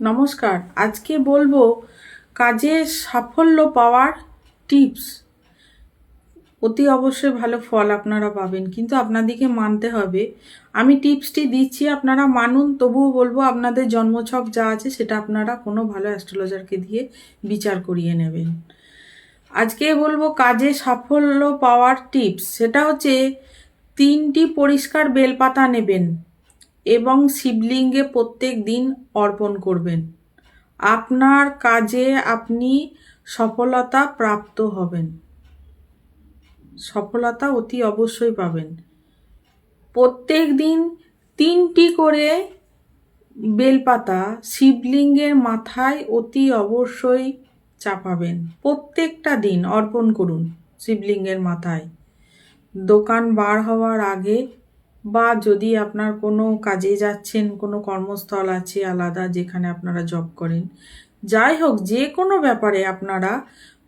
নমস্কার। আজকে বলবো কাজে সাফল্য পাওয়ার টিপস। অতি অবশ্যই ভালো ফল আপনারা পাবেন, কিন্তু আপনাদেরকে মানতে হবে। আমি টিপসটি দিচ্ছি, আপনারা মানুন। তবুও বলবো আপনাদের জন্মছক যা আছে সেটা আপনারা কোনো ভালো অ্যাস্ট্রোলজারকে দিয়ে বিচার করিয়ে নেবেন। আজকে বলবো কাজে সাফল্য পাওয়ার টিপস। সেটা হচ্ছে 3টি পরিষ্কার বেলপাতা নেবেন এবং শিবলিঙ্গে প্রত্যেক দিন অর্পণ করবেন। আপনার কাজে আপনি সফলতা প্রাপ্ত হবেন, সফলতা অতি অবশ্যই পাবেন। প্রত্যেক দিন 3টি করে বেলপাতা শিবলিঙ্গের মাথায় অতি অবশ্যই চাপাবেন। প্রত্যেকটা দিন অর্পণ করুন শিবলিঙ্গের মাথায়। দোকান বার হওয়ার আগে, বা যদি আপনার কোনো কাজে যাচ্ছেন, কোনো কর্মস্থল আছে আলাদা যেখানে আপনারা জব করেন, যাই হোক যে কোনো ব্যাপারে আপনারা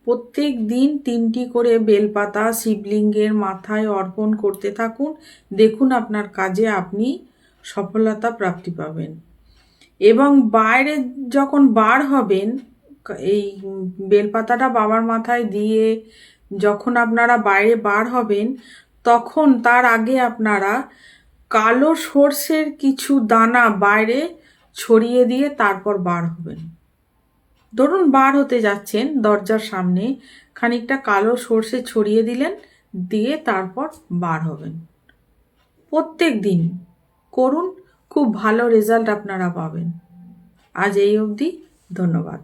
প্রত্যেক দিন 3টি করে বেলপাতা শিবলিঙ্গের মাথায় অর্পণ করতে থাকুন। দেখুন আপনার কাজে আপনি সফলতা প্রাপ্তি পাবেন। এবং বাইরে যখন বার হবেন, এই বেলপাতাটা বাবার মাথায় দিয়ে যখন আপনারা বাইরে বার হবেন, তখন তার আগে আপনারা কালো সর্ষের কিছু দানা বাইরে ছড়িয়ে দিয়ে তারপর বার হবেন। ধরুন বার হতে যাচ্ছেন, দরজার সামনে খানিকটা কালো সর্ষে ছড়িয়ে দিলেন, দিয়ে তারপর বার হবেন। প্রত্যেক দিন করুন, খুব ভালো রেজাল্ট আপনারা পাবেন। আজ এই অবধি, ধন্যবাদ।